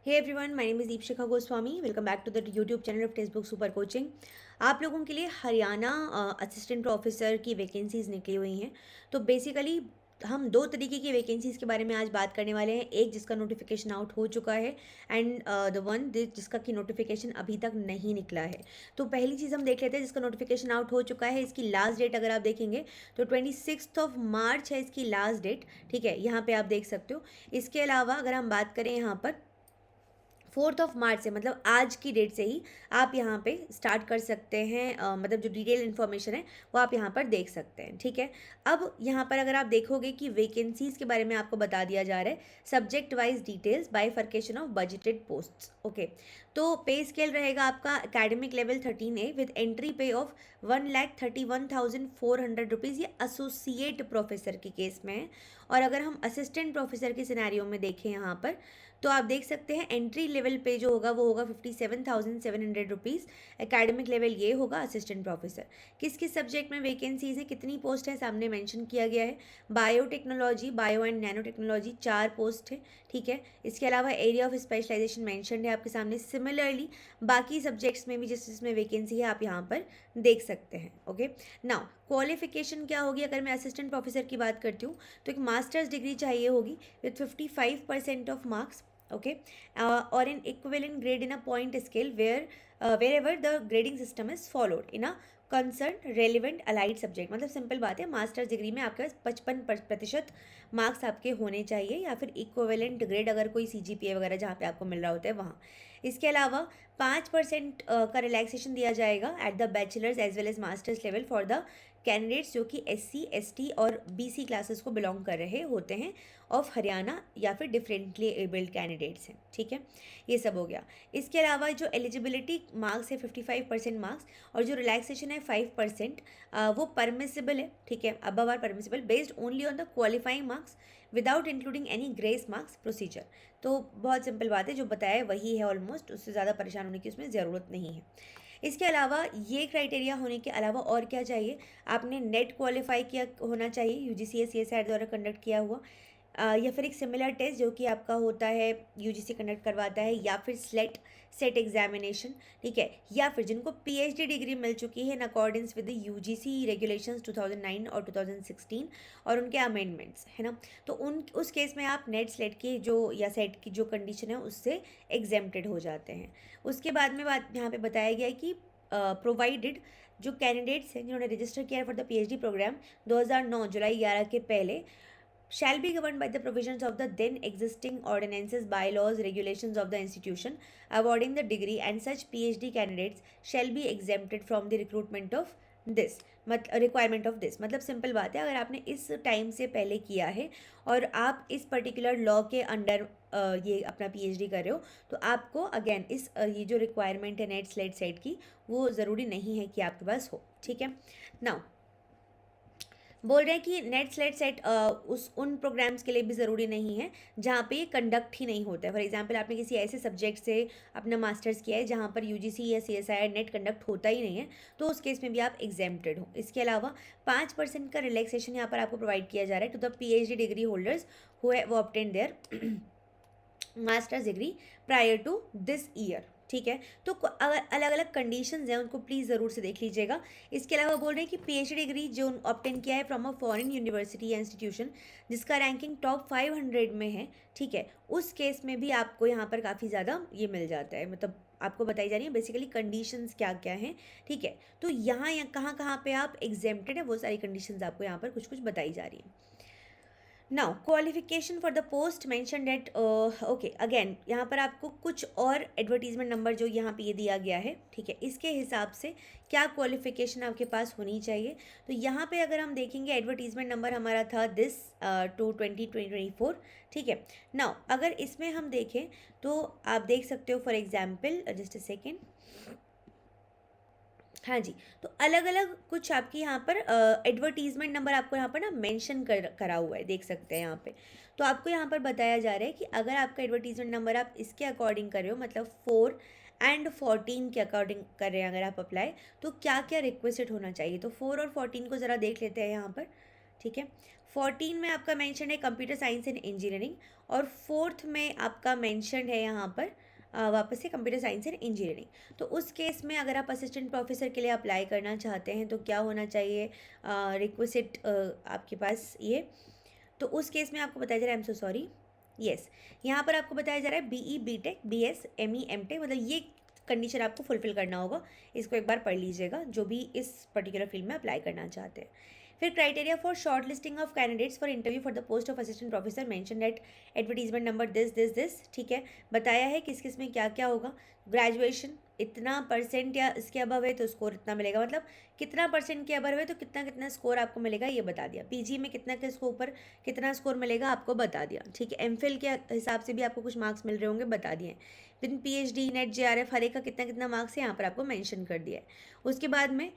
Hey everyone, my name is Deepshikha Goswami. Welcome back to the YouTube channel of text book super coaching. आप लोगों के लिए Haryana assistant professor की vacancies निकली हुई हैं। तो बेसिकली हम दो तरीके की वैकेंसीज़ के बारे में आज बात करने वाले हैं। एक जिसका नोटिफिकेशन आउट हो चुका है एंड द वन जिसका कि नोटिफिकेशन अभी तक नहीं निकला है। तो पहली चीज़ हम देख लेते हैं जिसका नोटिफिकेशन आउट हो चुका है। इसकी लास्ट डेट अगर आप देखेंगे तो 26 मार्च है इसकी लास्ट डेट। ठीक है, यहाँ पे आप देख सकते हो। इसके अलावा अगर हम बात करें यहाँ पर 4 मार्च से, मतलब आज की डेट से ही आप यहाँ पे स्टार्ट कर सकते हैं। मतलब जो डिटेल इन्फॉर्मेशन है वो आप यहाँ पर देख सकते हैं। ठीक है, अब यहाँ पर अगर आप देखोगे कि वैकेंसीज के बारे में आपको बता दिया जा रहा है, subject wise details, bifurcation of budgeted posts. Okay, तो पे स्केल रहेगा आपका academic level 13A with entry पे ऑफ 1,31,400 रुपीज़। ये एसोसिएट प्रोफेसर के केस में है। और अगर हम असिस्टेंट प्रोफेसर के सिनेरियो में देखें यहाँ पर, तो आप देख सकते हैं एंट्री लेवल पे जो होगा वो होगा 57,700 रुपीज़। एकेडमिक लेवल ये होगा असिस्टेंट प्रोफेसर। किस किस सब्जेक्ट में वैकेंसीज हैं, कितनी पोस्ट है, सामने मेंशन किया गया है। Biotechnology, bio and nano technology 4 post है। ठीक है, इसके अलावा एरिया ऑफ स्पेशलाइजेशन मेंशन है आपके सामने। सिमिलरली बाकी सब्जेक्ट्स में भी जिसमें वैकेंसी है आप यहाँ पर देख सकते हैं। ओके, नाउ क्वालिफिकेशन क्या होगी अगर मैं असिस्टेंट प्रोफेसर की बात करती हूँ, तो एक मास्टर्स डिग्री चाहिए होगी with 55% of marks. Okay, or an equivalent grade in a point scale wherever the grading system is followed in a concerned relevant allied subject। मतलब सिंपल बात है, मास्टर्स डिग्री में आपके पास 55% मार्क्स आपके होने चाहिए, या फिर इक्विवेलेंट ग्रेड अगर कोई CGPA वगैरह जहाँ पे आपको मिल रहा होता है वहाँ। इसके अलावा 5% का रिलैक्सेशन दिया जाएगा at the bachelors as well as masters level for the candidates जो कि SC ST और BC क्लासेस को बिलोंग कर रहे होते हैं ऑफ हरियाणा, या फिर डिफरेंटली एबल्ड कैंडिडेट्स हैं। ठीक है, ये सब हो गया। इसके अलावा जो एलिजिबिलिटी मार्क्स है 55% मार्क्स, और जो रिलैक्सेशन है 5%, वो परमिसिबल है। ठीक है, above are permissible based only on the qualifying marks without including any grace marks procedure. तो बहुत सिंपल बात है, जो बताया वही है ऑलमोस्ट, उससे ज़्यादा परेशान होने की उसमें ज़रूरत नहीं है। इसके अलावा ये क्राइटेरिया होने के अलावा और क्या चाहिए, आपने नेट क्वालिफाई किया होना चाहिए, UGC या CSIR द्वारा कंडक्ट किया हुआ, या फिर एक सिमिलर टेस्ट जो कि आपका होता है UGC कंडक्ट करवाता है, या फिर सेट एग्जामिनेशन। ठीक है, या फिर जिनको PhD डिग्री मिल चुकी है in accordance with the UGC regulations 2009 और 2016 और उनके अमेंडमेंट्स, है ना। तो उस केस में आप नेट स्लेट की जो या सेट की जो कंडीशन है उससे एग्जेम्प्टेड हो जाते हैं। उसके बाद में बात यहाँ पे बताया गया है कि प्रोवाइडेड जो कैंडिडेट्स हैं जिन्होंने रजिस्टर किया फॉर द PhD प्रोग्राम 2009 जुलाई 11 के पहले shall be governed by the provisions of the then existing ordinances, bylaws, regulations of the institution awarding the degree, and such PhD candidates shall be exempted from the recruitment of this requirement of this. मतलब simple बात है, अगर आपने इस time से पहले किया है और आप इस पर्टिकुलर लॉ के अंडर ये अपना PhD कर रहे हो, तो आपको अगेन ये जो रिक्वायरमेंट है नेट स्लेट सेट की, वो ज़रूरी नहीं है कि आपके पास हो। ठीक है, नाउ बोल रहे हैं कि नेट स्लेट सेट उन प्रोग्राम्स के लिए भी ज़रूरी नहीं है जहाँ पे ये कंडक्ट ही नहीं होता है। फॉर एग्जांपल आपने किसी ऐसे सब्जेक्ट से अपना मास्टर्स किया है जहाँ पर UGC या CSIR नेट कंडक्ट होता ही नहीं है, तो उस केस में भी आप एग्जेम्प्टेड हो। इसके अलावा 5% का रिलैक्सेशन यहाँ पर आपको प्रोवाइड किया जा रहा है to the PhD degree holders who have obtained their masters degree prior to this year. ठीक है, तो अगर अलग अलग कंडीशंस हैं उनको प्लीज़ ज़रूर से देख लीजिएगा। इसके अलावा बोल रहे हैं कि PhD डिग्री जो ऑब्टेन किया है फ्रॉम अ फॉरेन यूनिवर्सिटी या इंस्टीट्यूशन जिसका रैंकिंग टॉप 500 में है, ठीक है, उस केस में भी आपको यहाँ पर काफ़ी ज़्यादा ये मिल जाता है। मतलब आपको बताई जा रही है बेसिकली कंडीशंस क्या क्या हैं। ठीक है, तो यहाँ कहाँ कहाँ पे आप एग्जेम्प्टेड है वो सारी कंडीशंस आपको यहाँ पर कुछ कुछ बताई जा रही है। Now qualification for the post mentioned date. Okay, again यहाँ पर आपको कुछ और एडवर्टीजमेंट नंबर जो यहाँ पे ये दिया गया है, ठीक है, इसके हिसाब से क्या क्वालिफिकेशन आपके पास होनी चाहिए। तो यहाँ पे अगर हम देखेंगे एडवर्टीजमेंट नंबर हमारा था दिस 2024। ठीक है, नाउ अगर इसमें हम देखें तो आप देख सकते हो for example, just a second, हाँ जी, तो अलग अलग कुछ आपकी यहाँ पर एडवर्टीजमेंट नंबर आपको यहाँ पर ना मेंशन करा हुआ है, देख सकते हैं यहाँ पे। तो आपको यहाँ पर बताया जा रहा है कि अगर आपका एडवर्टीजमेंट नंबर आप इसके अकॉर्डिंग कर रहे हो, मतलब 4 एंड 14 के अकॉर्डिंग कर रहे हैं अगर आप अप्लाई, तो क्या क्या रिक्वेस्टेड होना चाहिए। तो 4 और 14 को ज़रा देख लेते हैं यहाँ पर। ठीक है, 14 में आपका मेंशन है कंप्यूटर साइंस एंड इंजीनियरिंग, और 4th में आपका मेंशन है यहाँ पर वापस से कंप्यूटर साइंस एंड इंजीनियरिंग। तो उस केस में अगर आप असिस्टेंट प्रोफेसर के लिए अप्लाई करना चाहते हैं तो क्या होना चाहिए, रिक्वेस्ट आपके पास ये, तो उस केस में आपको बताया जा रहा है, I am so sorry, yes, यहाँ पर आपको बताया जा रहा है BE BTech BS ME MTech, मतलब ये कंडीशन आपको फुलफिल करना होगा। इसको एक बार पढ़ लीजिएगा जो भी इस पर्टिकुलर फील्ड में अप्लाई करना चाहते हैं। फिर criteria for shortlisting of candidates for interview for the post of assistant professor mention at advertisement number this, ठीक है, बताया है किस किस में क्या क्या होगा। ग्रेजुएशन इतना परसेंट या इसके अबव है तो स्कोर इतना मिलेगा, मतलब कितना परसेंट के अबव है तो कितना कितना स्कोर आपको मिलेगा ये बता दिया। PG में कितना के स्कोर पर कितना स्कोर मिलेगा आपको बता दिया, ठीक है। MPhil के हिसाब से भी आपको कुछ मार्क्स मिल रहे होंगे, बता दिए। फिर PhD नेट JRF हर एक का कितना कितना मार्क्स है यहाँ पर आपको मेंशन कर दिया है। उसके बाद में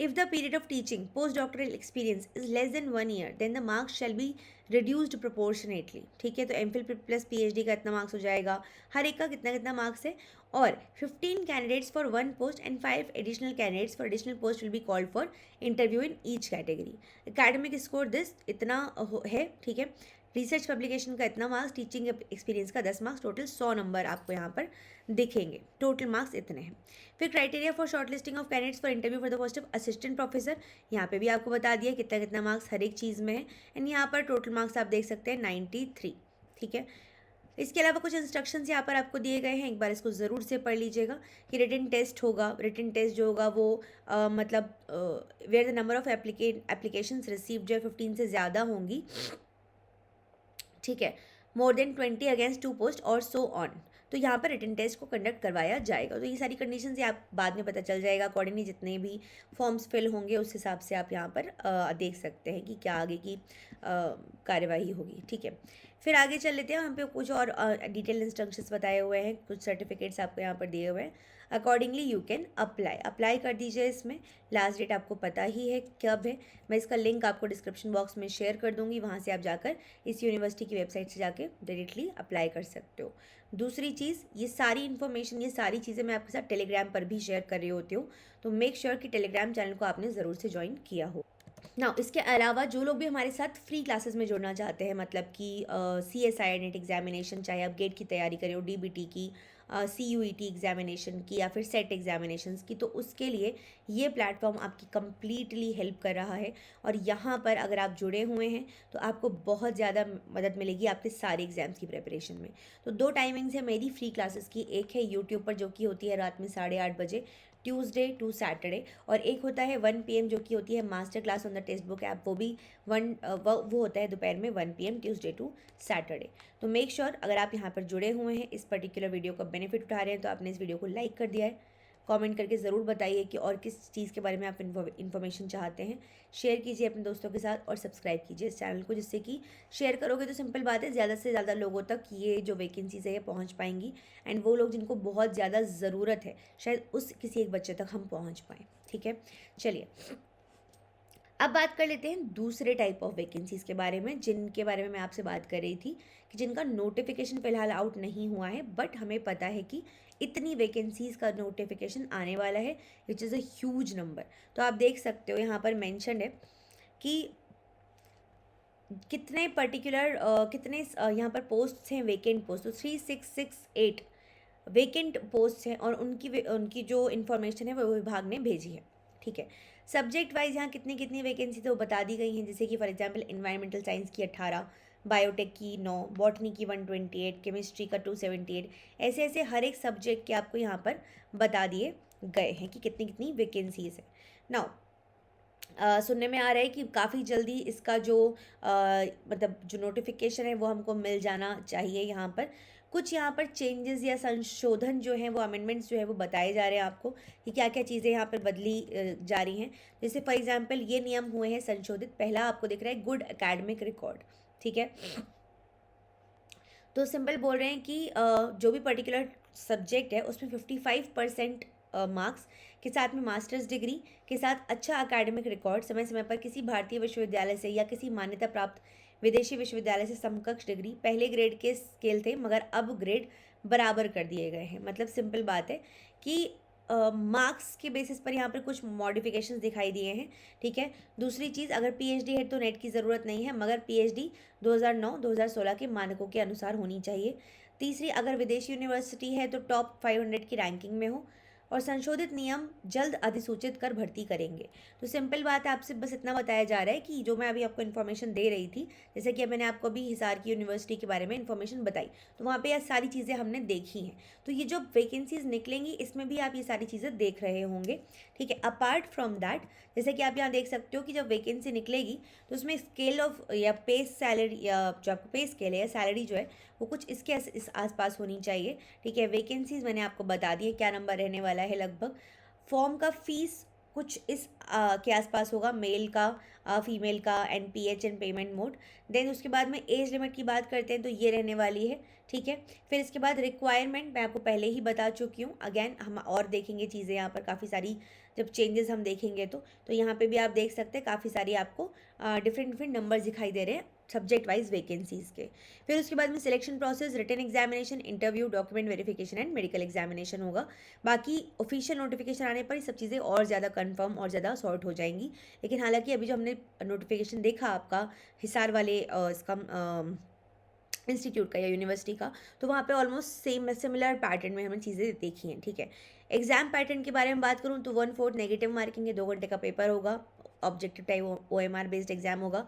if the period of teaching postdoctoral experience is less than 1 year then the marks shall be reduced proportionately, ठीक है। तो MPhil प्लस PhD का इतना मार्क्स हो जाएगा, हर एक का कितना कितना मार्क्स है। और 15 candidates for one post and 5 additional candidates for additional post will be called for interview in each category. academic score this इतना है, ठीक है। रिसर्च पब्लिकेशन का इतना मार्क्स, टीचिंग एक्सपीरियंस का 10 मार्क्स, टोटल 100 नंबर आपको यहाँ पर दिखेंगे, टोटल मार्क्स इतने हैं। फिर criteria for shortlisting of candidates for interview for the post of assistant professor, यहाँ पे भी आपको बता दिया कितना कितना मार्क्स हर एक चीज़ में है। एंड यहाँ पर टोटल मार्क्स आप देख सकते हैं 93, ठीक है। इसके अलावा कुछ इंस्ट्रक्शंस यहाँ पर आपको दिए गए हैं, एक बार इसको ज़रूर से पढ़ लीजिएगा कि रिटन टेस्ट होगा। रिटन टेस्ट जो होगा वो मतलब where the number of applications received जो है 15 से ज़्यादा होंगी, ठीक है, मोर देन 20 अगेंस्ट 2 पोस्ट और सो ऑन, तो यहाँ पर रिटन टेस्ट को कंडक्ट करवाया जाएगा। तो ये सारी कंडीशंस ये आप बाद में पता चल जाएगा, अकॉर्डिंगली जितने भी फॉर्म्स फिल होंगे उस हिसाब से आप यहाँ पर देख सकते हैं कि क्या आगे की कार्यवाही होगी, ठीक है। फिर आगे चल लेते हैं, यहाँ पे कुछ और डिटेल इंस्ट्रक्शंस बताए हुए हैं, कुछ सर्टिफिकेट्स आपको यहाँ पर दिए हुए हैं। अकॉर्डिंगली यू कैन अप्लाई कर दीजिए। इसमें लास्ट डेट आपको पता ही है कब है, मैं इसका लिंक आपको डिस्क्रिप्शन बॉक्स में शेयर कर दूंगी, वहाँ से आप जाकर इस यूनिवर्सिटी की वेबसाइट से जाके डायरेक्टली अप्लाई कर सकते हो। दूसरी चीज़, ये सारी इन्फॉर्मेशन, ये सारी चीज़ें मैं आपके साथ टेलीग्राम पर भी शेयर कर रही होती हूँ, तो मेक श्योर कि टेलीग्राम चैनल को आपने ज़रूर से ज्वाइन किया हो ना। इसके अलावा जो लोग भी हमारे साथ फ्री क्लासेस में जुड़ना चाहते हैं, मतलब कि CSI नेट एग्जामिनेशन, चाहे आप गेट की तैयारी करें हो, DBT की, CUET एग्जामिनेशन की, या फिर सेट एग्जामिनेशंस की, तो उसके लिए ये प्लेटफॉर्म आपकी कम्प्लीटली हेल्प कर रहा है। और यहाँ पर अगर आप जुड़े हुए हैं तो आपको बहुत ज़्यादा मदद मिलेगी आपके सारे एग्जाम्स की प्रिपरेशन में। तो 2 टाइमिंग्स है मेरी फ्री क्लासेस की, एक है यूट्यूब पर जो कि होती है रात में 8:30 बजे ट्यूसडे टू सैटरडे, और एक होता है 1 PM जो कि होती है master class on the text book app, वो भी वो होता है दोपहर में 1 PM ट्यूसडे टू सैटरडे। तो मेक श्योर अगर आप यहाँ पर जुड़े हुए हैं, इस पर्टिकुलर वीडियो का बेनिफिट उठा रहे हैं, तो आपने इस वीडियो को लाइक कर दिया है। कमेंट करके ज़रूर बताइए कि और किस चीज़ के बारे में आप इन्फॉर्मेशन चाहते हैं। शेयर कीजिए अपने दोस्तों के साथ और सब्सक्राइब कीजिए इस चैनल को, जिससे कि शेयर करोगे तो सिंपल बात है ज़्यादा से ज़्यादा लोगों तक ये जो वैकेंसीज़ है ये पहुंच पाएंगी। एंड वो लोग जिनको बहुत ज़्यादा ज़रूरत है, शायद उस किसी एक बच्चे तक हम पहुँच पाएँ, ठीक है। चलिए अब बात कर लेते हैं दूसरे टाइप ऑफ वैकेंसीज़ के बारे में, जिनके बारे में मैं आपसे बात कर रही थी कि जिनका नोटिफिकेशन फ़िलहाल आउट नहीं हुआ है, बट हमें पता है कि इतनी वैकेंसीज़ का नोटिफिकेशन आने वाला है, which is a huge number. तो आप देख सकते हो यहाँ पर मेंशन है कि कितने पर्टिकुलर कितने यहाँ पर पोस्ट्स हैं, वेकेंट पोस्ट, तो 3668 वेकेंट पोस्ट हैं, और उनकी जो इन्फॉर्मेशन है वो विभाग ने भेजी है, ठीक है। सब्जेक्ट वाइज यहाँ कितनी कितनी वैकेंसी तो बता दी गई हैं, जैसे कि फॉर एग्जांपल एनवायरमेंटल साइंस की 18, बायोटेक की 9, बॉटनी की 128, केमिस्ट्री का 278, ऐसे ऐसे हर एक सब्जेक्ट के आपको यहाँ पर बता दिए गए हैं कि कितनी कितनी वैकेंसीज है। नाउ सुनने में आ रहा है कि काफ़ी जल्दी इसका जो मतलब जो नोटिफिकेशन है वो हमको मिल जाना चाहिए। यहाँ पर कुछ यहाँ पर चेंजेस या संशोधन जो हैं वो अमेंडमेंट्स जो है वो बताए जा रहे हैं आपको कि क्या क्या चीज़ें यहाँ पर बदली जा रही हैं। जैसे फॉर एग्जांपल ये नियम हुए हैं संशोधित, पहला आपको दिख रहा है गुड एकेडमिक रिकॉर्ड, ठीक है। तो सिंपल बोल रहे हैं कि जो भी पर्टिकुलर सब्जेक्ट है उसमें 55% मार्क्स के साथ में मास्टर्स डिग्री के साथ अच्छा एकेडमिक रिकॉर्ड, समय समय पर किसी भारतीय विश्वविद्यालय से या किसी मान्यता प्राप्त विदेशी विश्वविद्यालय से समकक्ष डिग्री, पहले ग्रेड के स्केल थे मगर अब ग्रेड बराबर कर दिए गए हैं। मतलब सिंपल बात है कि मार्क्स के बेसिस पर यहाँ पर कुछ मॉडिफिकेशंस दिखाई दिए हैं, ठीक है। दूसरी चीज़, अगर पीएचडी है तो नेट की ज़रूरत नहीं है, मगर पीएचडी 2009-2016 के मानकों के अनुसार होनी चाहिए। तीसरी, अगर विदेशी यूनिवर्सिटी है तो टॉप 500 की रैंकिंग में हो, और संशोधित नियम जल्द अधिसूचित कर भर्ती करेंगे। तो सिंपल बात है, आपसे बस इतना बताया जा रहा है कि जो मैं अभी आपको इन्फॉर्मेशन दे रही थी, जैसे कि मैंने आपको अभी हिसार की यूनिवर्सिटी के बारे में इन्फॉर्मेशन बताई, तो वहाँ पे ये सारी चीज़ें हमने देखी हैं। तो ये जो वैकेंसीज निकलेंगी इसमें भी आप ये सारी चीज़ें देख रहे होंगे, ठीक है। अपार्ट फ्रॉम दैट, जैसे कि आप यहाँ देख सकते हो कि जब वैकेंसी निकलेगी तो उसमें स्केल ऑफ या पे सैलरी, या जो आपको पे स्केल है या सैलरी जो है वो कुछ इसके इस आसपास होनी चाहिए, ठीक है। वैकेंसीज मैंने आपको बता दी है क्या नंबर रहने वाला है लगभग। फॉर्म का फीस कुछ इस के आसपास होगा, मेल का, फीमेल का, NPH and payment mode. Then उसके बाद में एज लिमिट की बात करते हैं तो ये रहने वाली है, ठीक है। फिर इसके बाद रिक्वायरमेंट मैं आपको पहले ही बता चुकी हूँ, अगेन हम और देखेंगे चीज़ें यहाँ पर काफ़ी सारी, जब चेंजेस हम देखेंगे तो यहाँ पे भी आप देख सकते हैं काफ़ी सारी आपको डिफरेंट डिफरेंट नंबर दिखाई दे रहे हैं सब्जेक्ट वाइज वैकेंसीज़ के। फिर उसके बाद में selection process, written examination, interview, document verification and medical examination होगा। बाकी ऑफिशियल नोटिफिकेशन आने पर ये सब चीज़ें और ज़्यादा कंफर्म और ज़्यादा सॉर्ट हो जाएंगी। लेकिन हालांकि अभी जो हमने नोटिफिकेशन देखा आपका हिसार वाले इसका इंस्टीट्यूट का या यूनिवर्सिटी का, तो वहाँ पे ऑलमोस्ट सेम सिमिलर पैटर्न में हमने चीज़ें देखी हैं, ठीक है। एग्जाम पैटर्न के बारे में बात करूँ तो 1/4 नेगेटिव मार्किंग है, 2 घंटे का पेपर होगा, objective type OMR based exam होगा।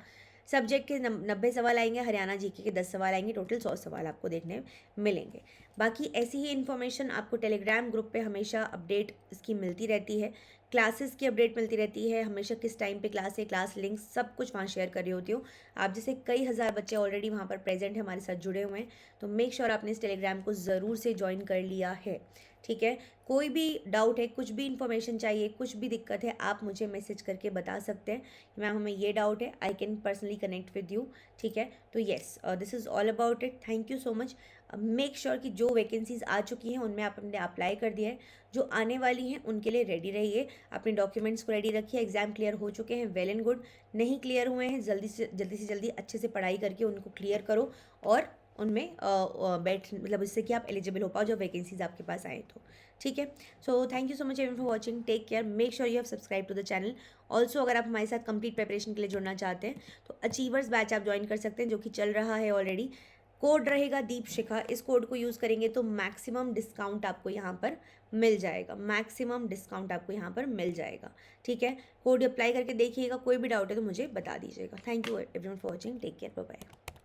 सब्जेक्ट के 90 सवाल आएंगे, हरियाणा जीके के 10 सवाल आएंगे, टोटल 100 सवाल आपको देखने मिलेंगे। बाकी ऐसी ही इन्फॉर्मेशन आपको टेलीग्राम ग्रुप पे हमेशा अपडेट इसकी मिलती रहती है, क्लासेस की अपडेट मिलती रहती है, हमेशा किस टाइम पे क्लास है, क्लास लिंक सब कुछ वहाँ शेयर कर रही होती हूँ। आप जैसे कई हज़ार बच्चे ऑलरेडी वहाँ पर प्रेजेंट है, हमारे साथ जुड़े हुए हैं, तो मेक श्योर आपने इस टेलीग्राम को ज़रूर से ज्वाइन कर लिया है, ठीक है। कोई भी डाउट है, कुछ भी इन्फॉर्मेशन चाहिए, कुछ भी दिक्कत है, आप मुझे मैसेज करके बता सकते हैं कि मैम हमें ये डाउट है, I can personally connect with you, ठीक है। तो yes, this is all about it, thank you so much. Make sure कि जो वैकेंसीज आ चुकी हैं उनमें आपने अप्लाई कर दिया है, जो आने वाली हैं उनके लिए रेडी रहिए, अपने डॉक्यूमेंट्स को रेडी रखिए। एग्जाम क्लियर हो चुके हैं, वेल एंड गुड, नहीं क्लियर हुए हैं जल्दी से जल्दी अच्छे से पढ़ाई करके उनको क्लियर करो, और उनमें बैठ मतलब इससे कि आप एलिजिबल हो पाओ जब वैकेंसीज आपके पास आए तो, ठीक है। So thank you so much everyone for watching, take care, make sure you have subscribe to the channel. Also अगर आप हमारे साथ कंप्लीट प्रिपरेशन के लिए जुड़ना चाहते हैं तो अचीवर्स बैच आप ज्वाइन कर सकते हैं, जो कि चल रहा है ऑलरेडी। कोड रहेगा दीपशिखा, इस कोड को यूज़ करेंगे तो मैक्सिमम डिस्काउंट आपको यहाँ पर मिल जाएगा, मैक्सिमम डिस्काउंट आपको यहाँ पर मिल जाएगा, ठीक है। कोड अप्लाई करके देखिएगा, कोई भी डाउट है तो मुझे बता दीजिएगा। Thank you everyone for watching, take care, bye bye.